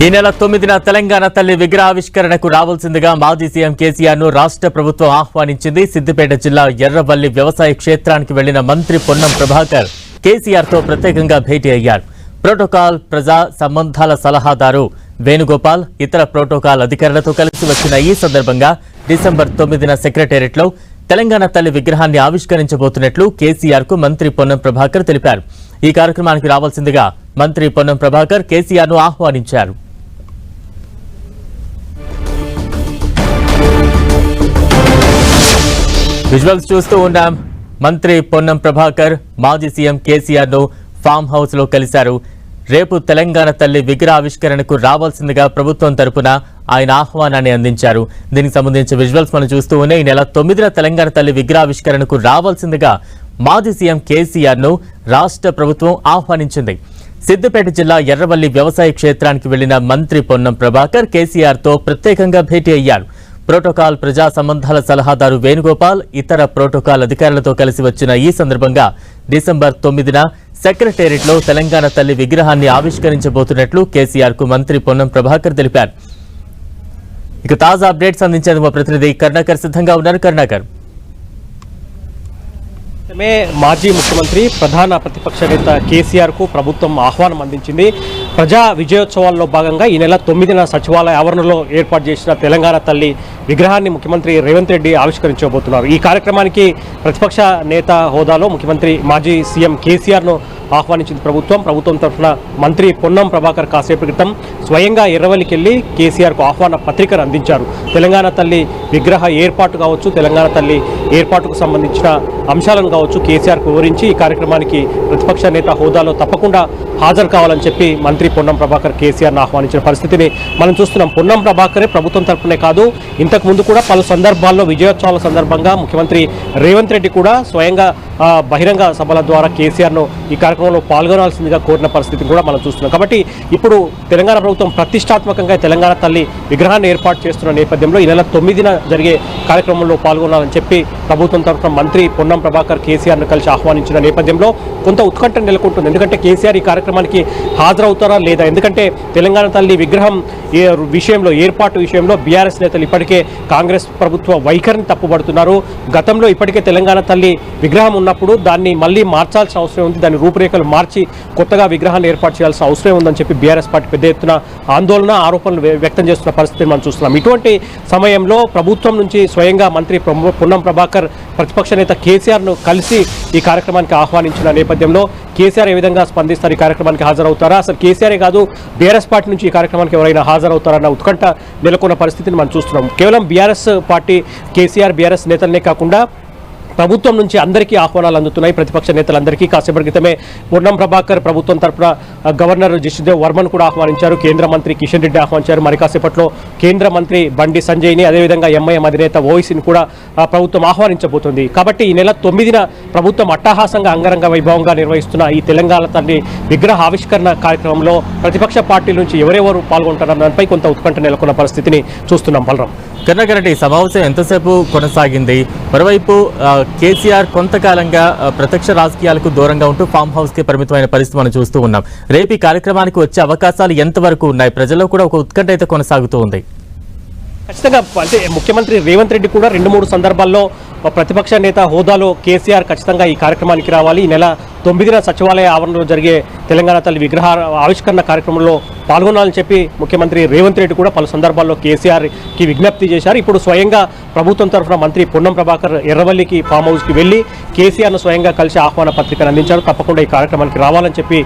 ఈ నెల 9న తెలంగాణ తల్లి విగ్రహావిష్కరణకు రావాల్సిందిగా మాజీ సీఎం కేసీఆర్ ను రాష్ట్ర ప్రభుత్వం ఆహ్వానించింది. సిద్దిపేట జిల్లా ఎర్రవల్లి వ్యవసాయ క్షేత్రానికి వెళ్లిన మంత్రి పొన్నం ప్రభాకర్ కేసీఆర్ తో ప్రత్యేకంగా భేటీ అయ్యారు. ప్రోటోకాల్ ప్రజా సంబంధాల సలహాదారు వేణుగోపాల్ ఇతర ప్రోటోకాల్ అధికారులతో కలిసి వచ్చిన ఈ సందర్భంగా డిసెంబర్ 9న సెక్రటేరియట్ లో తెలంగాణ తల్లి విగ్రహాన్ని ఆవిష్కరించబోతున్నట్లు కేసీఆర్ కు మంత్రి పొన్నం ప్రభాకర్ తెలిపారు. ఈ కార్యక్రమానికి రావాల్సిందిగా మంత్రి పొన్నం ప్రభాకర్ కేసీఆర్ ను ఆహ్వానించారు. విజువల్స్ చూస్తూ ఉన్నాం. మంత్రి పొన్నం ప్రభాకర్ మాజీ సీఎం కేసీఆర్ ను ఫామ్ హౌస్ లో కలిశారు. రేపు తెలంగాణ తల్లి విగ్రహావిష్కరణకు రావాల్సిందిగా ప్రభుత్వం తరపున ఆయన ఆహ్వానాన్ని అందించారు. దీనికి సంబంధించిన విజువల్స్ మనం చూస్తూ ఉన్నాయి. ఈ నెల 9న తెలంగాణ తల్లి విగ్రహావిష్కరణకు రావాల్సిందిగా మాజీ సీఎం కేసీఆర్ ను రాష్ట్ర ప్రభుత్వం ఆహ్వానించింది. సిద్దిపేట జిల్లా ఎర్రవల్లి వ్యవసాయ క్షేత్రానికి వెళ్లిన మంత్రి పొన్నం ప్రభాకర్ కేసీఆర్ తో ప్రత్యేకంగా భేటీ అయ్యారు. ప్రోటోకాల్ ప్రజా సంబంధాల సలహాదారు వేణుగోపాల్ ఇతర ప్రోటోకాల్ అధికారులతో కలిసి వచ్చిన ఈ సందర్భంగా డిసెంబర్ 9న సెక్రటేరియట్ లో తెలంగాణ తల్లి విగ్రహాన్ని ఆవిష్కరించబోతున్నట్లు కేసీఆర్ కు మంత్రి పొన్నం ప్రభాకర్ తెలిపారు. ఇక తాజా అప్డేట్స్ అందించేందుకు మా ప్రతినిధి కరుణాకర్ సిద్ధంగా ఉన్నారు. కరుణాకర్, మాజీ ముఖ్యమంత్రి ప్రధాన ప్రతిపక్ష నేత కేసీఆర్ కు ప్రభుత్వం ఆహ్వానం అందించింది. ప్రజా విజయోత్సవాల్లో భాగంగా ఈ నెల 9న సచివాలయ ఆవరణలో ఏర్పాటు చేసిన తెలంగాణ తల్లి విగ్రహాన్ని ముఖ్యమంత్రి రేవంత్ రెడ్డి ఆవిష్కరించబోతున్నారు. ఈ కార్యక్రమానికి ప్రతిపక్ష నేత హోదాలో ముఖ్యమంత్రి మాజీ సీఎం కేసీఆర్ ను ఆహ్వానించింది ప్రభుత్వం తరఫున మంత్రి పొన్నం ప్రభాకర్ కాసేపు క్రితం స్వయంగా ఎర్రవల్లికి వెళ్లి కేసీఆర్ కు ఆహ్వాన పత్రికను అందించారు. తెలంగాణ తల్లి విగ్రహ ఏర్పాటు కావచ్చు, తెలంగాణ తల్లి ఏర్పాటుకు సంబంధించిన అంశాలను కావచ్చు కేసీఆర్ కు వివరించి ఈ కార్యక్రమానికి ప్రతిపక్ష నేత హోదాలో తప్పకుండా హాజరు కావాలని చెప్పి మంత్రి పొన్నం ప్రభాకర్ కేసీఆర్ను ఆహ్వానించిన పరిస్థితిని మనం చూస్తున్నాం. పొన్నం ప్రభాకరే ప్రభుత్వం తరఫునే కాదు, ఇంతకు ముందు కూడా పలు సందర్భాల్లో విజయోత్సవాల సందర్భంగా ముఖ్యమంత్రి రేవంత్ రెడ్డి కూడా స్వయంగా బహిరంగ సభల ద్వారా కేసీఆర్ను ఈ కార్యక్రమంలో పాల్గొనాల్సిందిగా కోరిన పరిస్థితిని కూడా మనం చూస్తున్నాం. కాబట్టి ఇప్పుడు తెలంగాణ ప్రభుత్వం ప్రతిష్టాత్మకంగా తెలంగాణ తల్లి విగ్రహాన్ని ఏర్పాటు చేస్తున్న నేపథ్యంలో ఈ నెల 9న జరిగే కార్యక్రమంలో పాల్గొనాలని చెప్పి ప్రభుత్వం తరఫున మంత్రి పొన్నం ప్రభాకర్ కేసీఆర్ను కలిసి ఆహ్వానించిన నేపథ్యంలో కొంత ఉత్కంఠ నెలకొంటుంది. ఎందుకంటే కేసీఆర్ ఈ కార్యక్రమానికి హాజరవుతారా లేదా? ఎందుకంటే తెలంగాణ తల్లి విగ్రహం విషయంలో ఏర్పాటు విషయంలో బీఆర్ఎస్ నేతలు ఇప్పటికే కాంగ్రెస్ ప్రభుత్వ వైఖరిని తప్పుపడుతున్నారు. గతంలో ఇప్పటికే తెలంగాణ తల్లి విగ్రహం ఉన్నప్పుడు దాన్ని మళ్ళీ మార్చాల్సిన అవసరం ఉంది, దాని రూపురేఖలు మార్చి కొత్తగా విగ్రహాన్ని ఏర్పాటు చేయాల్సిన అవసరం ఉందని చెప్పి బీఆర్ఎస్ పార్టీ పెద్ద ఎత్తున ఆందోళన ఆరోపణలు వ్యక్తం చేస్తున్న పరిస్థితిని మనం చూస్తున్నాం. ఇటువంటి సమయంలో ప్రభుత్వం నుంచి స్వయంగా మంత్రి పొన్నం ప్రభాకర్ ప్రతిపక్ష నేత కేసీఆర్ను కలిసి ఈ కార్యక్రమానికి ఆహ్వానించిన నేపథ్యంలో కేసీఆర్ ఏ విధంగా స్పందిస్తారు, ఈ కార్యక్రమానికి హాజరవుతారా, అసలు కేసీఆరే కాదు బీఆర్ఎస్ పార్టీ నుంచి ఈ కార్యక్రమానికి ఎవరైనా హాజరవుతారన్న ఉత్కంఠ నెలకొన్న పరిస్థితిని మనం చూస్తున్నాం. కేవలం బీఆర్ఎస్ పార్టీ కేసీఆర్ బీఆర్ఎస్ నేతలనే కాకుండా ప్రభుత్వం నుంచి అందరికీ ఆహ్వానాలు అందుతున్నాయి. ప్రతిపక్ష నేతలందరికీ కాసేపటి క్రితమే పొన్నం ప్రభాకర్ ప్రభుత్వం తరఫున గవర్నర్ జిష్ణుదేవ్ వర్మను కూడా ఆహ్వానించారు. కేంద్ర మంత్రి కిషన్ రెడ్డి ఆహ్వానించారు. మరి కాసేపట్లో కేంద్ర మంత్రి బండి సంజయ్ని, అదేవిధంగా ఎంఐఎం అధినేత ఓవైసీని కూడా ప్రభుత్వం ఆహ్వానించబోతుంది. కాబట్టి ఈ నెల 9న ప్రభుత్వం అట్టహాసంగా అంగరంగ వైభవంగా నిర్వహిస్తున్న ఈ తెలంగాణ తల్లి విగ్రహ ఆవిష్కరణ కార్యక్రమంలో ప్రతిపక్ష పార్టీల నుంచి ఎవరెవరు పాల్గొంటారన్న దానిపై కొంత ఉత్కంఠ నెలకొన్న పరిస్థితిని చూస్తున్నాం. బలరాం, కర్ణాకర్, ఈ సమావేశం ఎంతసేపు కొనసాగింది? మరోవైపు కేసీఆర్ కొంతకాలంగా ప్రత్యక్ష రాజకీయాలకు దూరంగా ఉంటూ ఫామ్ హౌస్ కి పరిమితమైన పరిస్థితి మనం చూస్తూ ఉన్నాం. రేపు ఈ కార్యక్రమానికి వచ్చే అవకాశాలు ఎంతవరకు ఉన్నాయి? ప్రజల్లో కూడా ఒక ఉత్కంఠ అయితే కొనసాగుతూ ఉంది. ఖచ్చితంగా అంటే ముఖ్యమంత్రి రేవంత్ రెడ్డి కూడా 2-3 సందర్భాల్లో ప్రతిపక్ష నేత హోదాలో కేసీఆర్ ఖచ్చితంగా ఈ కార్యక్రమానికి రావాలి, ఈ నెల 9న సచివాలయ ఆవరణలో జరిగే తెలంగాణ తల్లి విగ్రహ ఆవిష్కరణ కార్యక్రమంలో పాల్గొనాలని చెప్పి ముఖ్యమంత్రి రేవంత్ రెడ్డి కూడా పలు సందర్భాల్లో కేసీఆర్కి విజ్ఞప్తి చేశారు. ఇప్పుడు స్వయంగా ప్రభుత్వం తరఫున మంత్రి పొన్నం ప్రభాకర్ ఎర్రవల్లికి ఫామ్ హౌస్కి వెళ్ళి కేసీఆర్ను స్వయంగా కలిసి ఆహ్వాన పత్రికను అందించారు. తప్పకుండా ఈ కార్యక్రమానికి రావాలని చెప్పి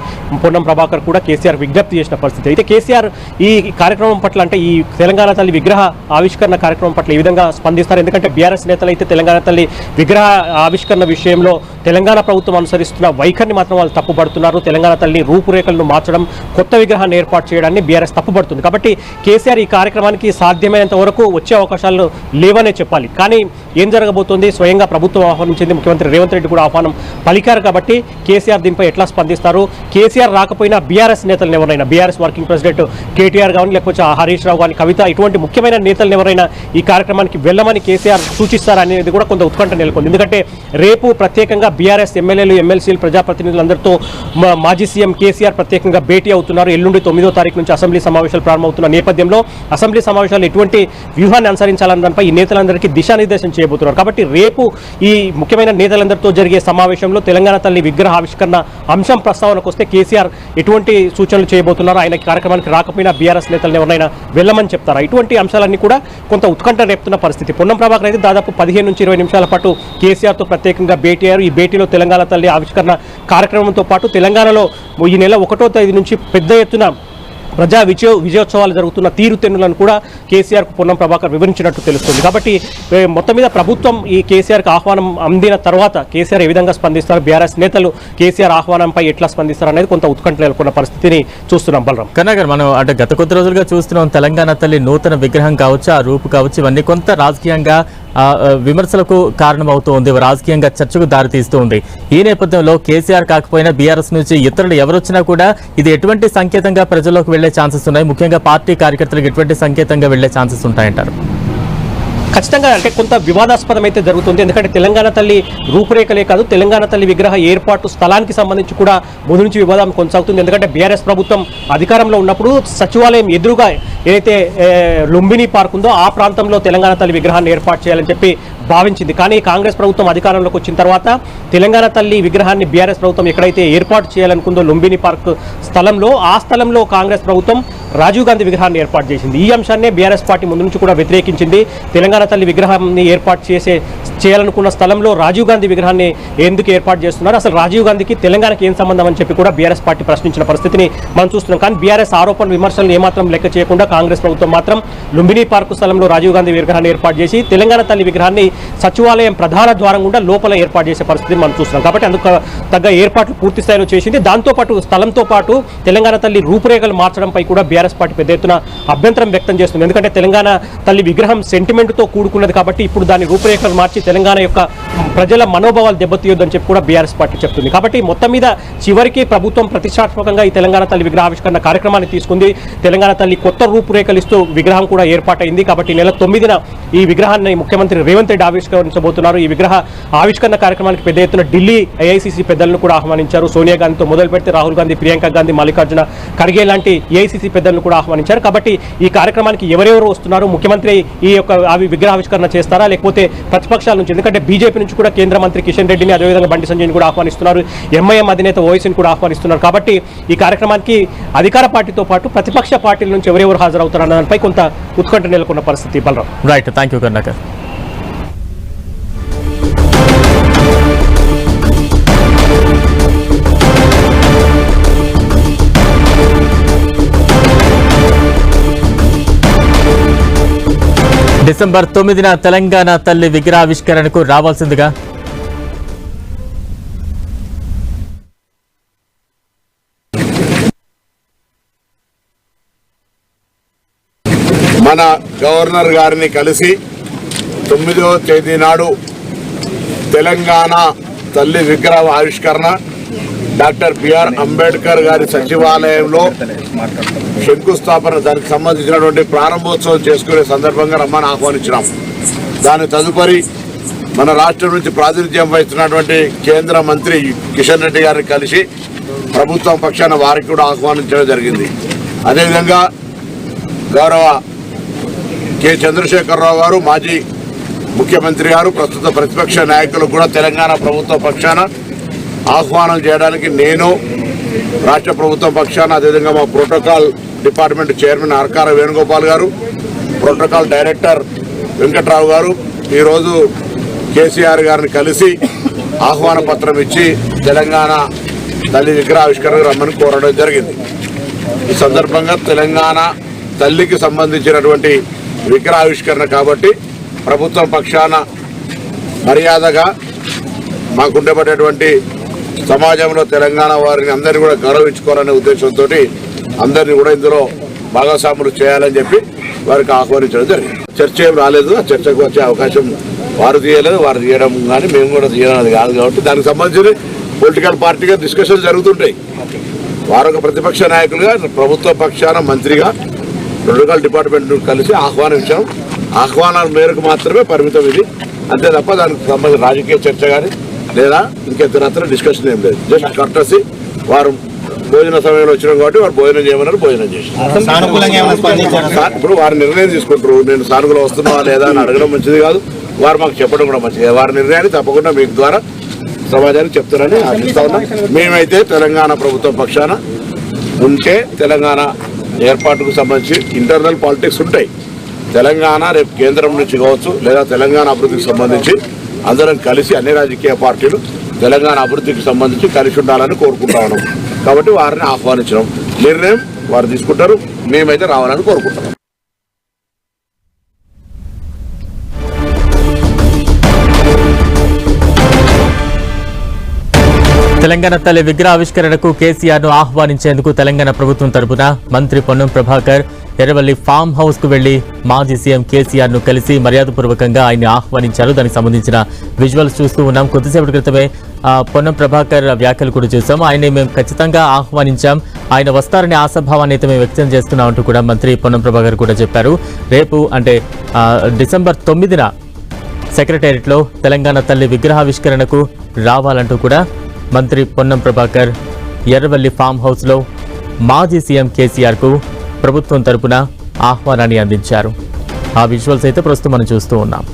పొన్నం ప్రభాకర్ కూడా కేసీఆర్ విజ్ఞప్తి చేసిన పరిస్థితి. అయితే కేసీఆర్ ఈ కార్యక్రమం పట్ల, అంటే ఈ తెలంగాణ తల్లి విగ్రహ ఆవిష్కరణ కార్యక్రమం పట్ల ఈ విధంగా స్పందిస్తారు. ఎందుకంటే బీఆర్ఎస్ నేతలు అయితే తెలంగాణ తల్లి విగ్రహ ఆవిష్కరణ విషయంలో తెలంగాణ ప్రభుత్వం అనుసరిస్తున్న వైఖరిని మాత్రం వాళ్ళు తప్పుపడుతున్నారు. తెలంగాణ తల్లి రూపురేఖలను మార్చడం, కొత్త విగ్రహాన్ని ఏర్పాటు చేయడాన్ని బీఆర్ఎస్ తప్పుపడుతుంది. కాబట్టి కేసీఆర్ ఈ కార్యక్రమానికి సాధ్యమైనంత వరకు వచ్చే అవకాశాలు లేవనే చెప్పాలి. కానీ ఏం జరగబోతోంది? స్వయంగా ప్రభుత్వం ఆహ్వానించింది, ముఖ్యమంత్రి రేవంత్ రెడ్డి కూడా ఆహ్వానం పలికారు. కాబట్టి కేసీఆర్ దీనిపై ఎట్లా స్పందిస్తారు? కేసీఆర్ రాకపోయినా బీఆర్ఎస్ నేతలను ఎవరైనా, బీఆర్ఎస్ వర్కింగ్ ప్రెసిడెంట్ కేటీఆర్ కానీ, లేకపోతే హరీష్ రావు కానీ, కవిత, ఇటువంటి ముఖ్యమైన నేతలను ఎవరైనా ఈ కార్యక్రమానికి వెళ్ళమని కేసీఆర్ సూచిస్తారనేది కూడా కొంత ఉత్కంఠ నెలకొంది. ఎందుకంటే రేపు ప్రత్యేకంగా బీఆర్ఎస్ ఎమ్మెల్యేలు, ఎమ్మెల్సీలు, ప్రజా ప్రజాప్రతినిధులందరితో మాజీ సీఎం కేసీఆర్ ప్రత్యేకంగా భేటీ అవుతున్నారు. ఎల్లుండి 9వ తారీఖు నుంచి అసెంబ్లీ సమావేశాలు ప్రారంభమవుతున్న నేపథ్యంలో అసెంబ్లీ సమావేశాలు ఎటువంటి వ్యూహాన్ని అనుసరించాలన్న దానిపై ఈ నేతలందరికీ దిశానిర్దేశం చేయబోతున్నారు. కాబట్టి రేపు ఈ ముఖ్యమైన నేతలందరితో జరిగే సమావేశంలో తెలంగాణ తల్లి విగ్రహ ఆవిష్కరణ అంశం ప్రస్తావనకు వస్తే కేసీఆర్ ఎటువంటి సూచనలు చేయబోతున్నారు, ఆయన కార్యక్రమానికి రాకపోయినా బీఆర్ఎస్ నేతలను ఎవరైనా వెళ్ళమని చెప్తారా, ఇటువంటి అంశాలన్నీ కూడా కొంత ఉత్కంఠ రేపుతున్న పరిస్థితి. పొన్నం ప్రభాకర్ అయితే దాదాపు 15 నుంచి 20 నిమిషాల పాటు కేసీఆర్తో ప్రత్యేకంగా భేటీ అయ్యారు. ఈ భేటీలో తెలంగాణ తల్లి ఆవిష్కరణ కార్యక్రమంతో పాటు తెలంగాణలో ఈ నెల 1వ తేదీ నుంచి పెద్ద ఎత్తున ప్రజా విజయోత్సవాలు జరుగుతున్న తీరుతెన్నులను కూడా కేసీఆర్కు పొన్నం ప్రభాకర్ వివరించినట్టు తెలుస్తుంది. కాబట్టి మొత్తం మీద ప్రభుత్వం ఈ కేసీఆర్కి ఆహ్వానం అందిన తర్వాత కేసీఆర్ ఏ విధంగా స్పందిస్తారు, బీఆర్ఎస్ నేతలు కేసీఆర్ ఆహ్వానంపై ఎట్లా స్పందిస్తారు అనేది కొంత ఉత్కంఠ నెలకొన్న పరిస్థితిని చూస్తున్నాం. బలరాం కన్నాగర్, మనం అంటే గత కొద్ది రోజులుగా చూస్తున్నాం తెలంగాణ తల్లి నూతన విగ్రహం కావచ్చు, ఆ రూపు కావచ్చు, ఇవన్నీ కొంత రాజకీయంగా విమర్శలకు కారణమవుతోంది, రాజకీయంగా చర్చకు దారితీస్తూ ఉంది. ఈ నేపథ్యంలో కేసీఆర్ కాకపోయినా బీఆర్ఎస్ నుంచి ఇతరులు ఎవరొచ్చినా కూడా ఇది ఎటువంటి సంకేతంగా ప్రజల్లోకి వెళ్లే ఛాన్సెస్ ఉన్నాయి, ముఖ్యంగా పార్టీ కార్యకర్తలకు ఎటువంటి సంకేతంగా వెళ్లే ఛాన్సెస్ ఉంటాయంటారు? ఖచ్చితంగా అంటే కొంత వివాదాస్పదం అయితే జరుగుతుంది. ఎందుకంటే తెలంగాణ తల్లి రూపురేఖలే కాదు, తెలంగాణ తల్లి విగ్రహ ఏర్పాటు స్థలానికి సంబంధించి కూడా ముందు నుంచి వివాదం కొనసాగుతుంది. ఎందుకంటే బీఆర్ఎస్ ప్రభుత్వం అధికారంలో ఉన్నప్పుడు సచివాలయం ఎదురుగా ఏదైతే లుంబిని పార్క్ ఉందో ఆ ప్రాంతంలో తెలంగాణ తల్లి విగ్రహాన్ని ఏర్పాటు చేయాలని చెప్పి భావించింది. కానీ కాంగ్రెస్ ప్రభుత్వం అధికారంలోకి వచ్చిన తర్వాత తెలంగాణ తల్లి విగ్రహాన్ని బీఆర్ఎస్ ప్రభుత్వం ఎక్కడైతే ఏర్పాటు చేయాలనుకుందో లుంబిని పార్క్ స్థలంలో, ఆ స్థలంలో కాంగ్రెస్ ప్రభుత్వం రాజీవ్ గాంధీ విగ్రహాన్ని ఏర్పాటు చేసింది. ఈ అంశాన్నే బీఆర్ఎస్ పార్టీ ముందు నుంచి కూడా వ్యతిరేకించింది. తెలంగాణ తల్లి విగ్రహాన్ని ఏర్పాటు చేయాలనుకున్న స్థలంలో రాజీవ్ గాంధీ విగ్రహాన్ని ఎందుకు ఏర్పాటు చేస్తున్నారు, అసలు రాజీవ్ గాంధీకి తెలంగాణకి ఏం సంబంధం అని చెప్పి కూడా బీఆర్ఎస్ పార్టీ ప్రశ్నించిన పరిస్థితిని మనం చూస్తున్నాం. కానీ బీఆర్ఎస్ ఆరోపణ విమర్శలను ఏమాత్రం లెక్క చేయకుండా కాంగ్రెస్ ప్రభుత్వం మాత్రం లుంబిని పార్క్ స్థలంలో రాజీవ్ గాంధీ విగ్రహాన్ని ఏర్పాటు చేసి తెలంగాణ తల్లి విగ్రహాన్ని సచివాలయం ప్రధాన ద్వారం గుండా లోపల ఏర్పాటు చేసే పరిస్థితిని మనం చూస్తున్నాం. కాబట్టి అందుకు తగ్గ ఏర్పాట్లు పూర్తి స్థాయిలో చేసింది. దాంతోపాటు స్థలంతో పాటు తెలంగాణ తల్లి రూపురేఖలు మార్చడంపై కూడా బీఆర్ఎస్ పార్టీ పెద్ద ఎత్తున అభ్యంతరం వ్యక్తం చేస్తుంది. ఎందుకంటే తెలంగాణ తల్లి విగ్రహం సెంటిమెంట్తో కూడుకున్నది కాబట్టి ఇప్పుడు దాని రూపురేఖలు మార్చి తెలంగాణ యొక్క ప్రజల మనోభావాలు దెబ్బతీయొద్దని చెప్పి కూడా బీఆర్ఎస్ పార్టీ చెప్తుంది. కాబట్టి మొత్తం మీద చివరికి ప్రభుత్వం ప్రతిష్టాత్మకంగా ఈ తెలంగాణ తల్లి విగ్రహావిష్కరణ కార్యక్రమాన్ని తీసుకుంది. తెలంగాణ తల్లి కొత్త రూపురేఖలు ఇస్తూ విగ్రహం కూడా ఏర్పాటైంది. కాబట్టి నెల 9న ఈ విగ్రహాన్ని ముఖ్యమంత్రి రేవంత్ రెడ్డి ఆవిష్కరించబోతున్నారు. ఈ విగ్రహ ఆవిష్కరణ కార్యక్రమానికి పెద్ద ఎత్తున ఢిల్లీ ఏఐసీసీ పెద్దలను కూడా ఆహ్వానించారు. సోనియా గాంధీతో మొదలు పెడితే రాహుల్ గాంధీ, ప్రియాంక గాంధీ, మల్లికార్జున ఖర్గే లాంటి ఏఐసీసీ పెద్దలను కూడా ఆహ్వానించారు. కాబట్టి ఈ కార్యక్రమానికి ఎవరెవరు వస్తున్నారు, ముఖ్యమంత్రి ఈ యొక్క విగ్రహావిష్కరణ చేస్తారా లేకపోతే ప్రతిపక్షాల నుంచి, ఎందుకంటే బీజేపీ నుంచి కూడా కేంద్ర మంత్రి కిషన్ రెడ్డిని, అదేవిధంగా బండి సంజయ్ని కూడా ఆహ్వానిస్తున్నారు, ఎంఐఎం అధినేత ఓవైసీని కూడా ఆహ్వానిస్తున్నారు. కాబట్టి ఈ కార్యక్రమానికి అధికార పార్టీతో పాటు ప్రతిపక్ష పార్టీల నుంచి ఎవరెవరు హాజరవుతారన్న దానిపై కొంత ఉత్కంఠ నెలకొన్న పరిస్థితి. Balaram. Right, thank you Karnakar. December 9న తెలంగాణ తల్లి విగ్రహావిష్కరణకు రావాల్సిందిగా మన గవర్నర్ గారిని కలిసి 9వ తేదీ నాడు తెలంగాణ తల్లి విగ్రహ ఆవిష్కరణ డాక్టర్ బిఆర్ అంబేద్కర్ గారి సచివాలయంలో శంకుస్థాపన, దానికి సంబంధించినటువంటి ప్రారంభోత్సవం చేసుకునే సందర్భంగా రమ్మని ఆహ్వానించినాం. దాని తదుపరి మన రాష్ట్రం నుంచి ప్రాతినిధ్యం వహిస్తున్నటువంటి కేంద్ర మంత్రి కిషన్ రెడ్డి గారిని కలిసి ప్రభుత్వం పక్షాన వారికి కూడా ఆహ్వానించడం జరిగింది. అదేవిధంగా గౌరవ కె చంద్రశేఖరరావు గారు, మాజీ ముఖ్యమంత్రి గారు, ప్రస్తుత ప్రతిపక్ష నాయకులు కూడా తెలంగాణ ప్రభుత్వ పక్షాన ఆహ్వానం చేయడానికి నేను రాష్ట్ర ప్రభుత్వం పక్షాన, అదేవిధంగా మా ప్రోటోకాల్ డిపార్ట్మెంట్ చైర్మన్ ఆర్కార వేణుగోపాల్ గారు, ప్రోటోకాల్ డైరెక్టర్ వెంకట్రావు గారు ఈరోజు కేసీఆర్ గారిని కలిసి ఆహ్వాన పత్రం ఇచ్చి తెలంగాణ తల్లి విగ్రహావిష్కరణకు రమ్మని కోరడం జరిగింది. ఈ సందర్భంగా తెలంగాణ తల్లికి సంబంధించినటువంటి విగ్రహావిష్కరణ కాబట్టి ప్రభుత్వం పక్షాన మర్యాదగా మాకుండేటటువంటి సమాజంలో తెలంగాణ వారిని అందరినీ కూడా గౌరవించుకోవాలనే ఉద్దేశంతో అందరినీ కూడా ఇందులో భాగస్వాములు చేయాలని చెప్పి వారికి ఆహ్వానించడం జరిగింది. చర్చ ఏం రాలేదు, ఆ చర్చకు వచ్చే అవకాశం వారు తీయలేదు, వారు తీయడం కానీ మేము కూడా తీయడం అది కాదు. కాబట్టి దానికి సంబంధించి పొలిటికల్ పార్టీగా డిస్కషన్ జరుగుతుంటాయి. వారు ఒక ప్రతిపక్ష నాయకులుగా, ప్రభుత్వ పక్షాన మంత్రిగా ప్రోటోకాల్ డిపార్ట్మెంట్ కలిసి ఆహ్వానించాం. ఆహ్వానాల మేరకు మాత్రమే పరిమితం ఇది, అంతే తప్ప దానికి సంబంధించిన రాజకీయ చర్చ కానీ లేదా ఇంకెత్తనత్ర డిస్కషన్ ఏం లేదు. జస్ట్ కర్టసీ వారు భోజన సమయంలో వచ్చినాం కాబట్టి వారు భోజనం చేయమన్నారు, భోజనం చేసినారు. ఇప్పుడు వారి నిర్ణయం తీసుకుంటారు. నేను సానుకూలం వస్తున్నా లేదా అని అడగడం మంచిది కాదు, వారు మాకు చెప్పడం కూడా మంచిది. వారి నిర్ణయాన్ని తప్పకుండా మీకు ద్వారా సమాజానికి చెప్తారని ఆశిస్తా ఉన్నాం. మేమైతే తెలంగాణ ప్రభుత్వం పక్షాన ఉంటే తెలంగాణ ఏర్పాటుకు సంబంధించి ఇంటర్నల్ పాలిటిక్స్ ఉంటాయి. తెలంగాణ రేపు కేంద్రం నుంచి కావచ్చు లేదా తెలంగాణ అభివృద్ధికి సంబంధించి అందరం కలిసి అన్ని రాజకీయ పార్టీలు తెలంగాణ అభివృద్ధికి సంబంధించి కలిసి ఉండాలని కోరుకుంటా ఉన్నాం. కాబట్టి వారిని ఆహ్వానించడం నిర్ణయం వారు తీసుకుంటారు, మేమైతే రావాలని కోరుకుంటున్నాం. తెలంగాణ తల్లి విగ్రహావిష్కరణకు కేసీఆర్ ను ఆహ్వానించేందుకు తెలంగాణ ప్రభుత్వం తరపున మంత్రి పొన్నం ప్రభాకర్ ఎర్రవల్లి ఫామ్ హౌస్ కు వెళ్లి మాజీ సీఎం కేసీఆర్ ను కలిసి మర్యాదపూర్వకంగా ఆయన్ని ఆహ్వానించారు. దానికి సంబంధించిన విజువల్స్ చూస్తూ ఉన్నాం. కొద్దిసేపటి క్రితమే పొన్నం ప్రభాకర్ వ్యాఖ్యలు కూడా చూసాం. ఆయన్ని మేము ఖచ్చితంగా ఆహ్వానించాం, ఆయన వస్తారనే ఆశాభావాన్ని అయితే మేము వ్యక్తం చేస్తున్నామంటూ కూడా మంత్రి పొన్నం ప్రభాకర్ కూడా చెప్పారు. రేపు అంటే డిసెంబర్ 9న సెక్రటేరియట్లో తెలంగాణ తల్లి విగ్రహావిష్కరణకు రావాలంటూ కూడా మంత్రి పొన్నం ప్రభాకర్ ఎర్రవల్లి ఫామ్ హౌస్లో మాజీ సీఎం కేసీఆర్కు ప్రభుత్వం తరపున ఆహ్వానాన్ని అందించారు. ఆ విజువల్స్ అయితే ప్రస్తుతం మనం చూస్తూ ఉన్నాం.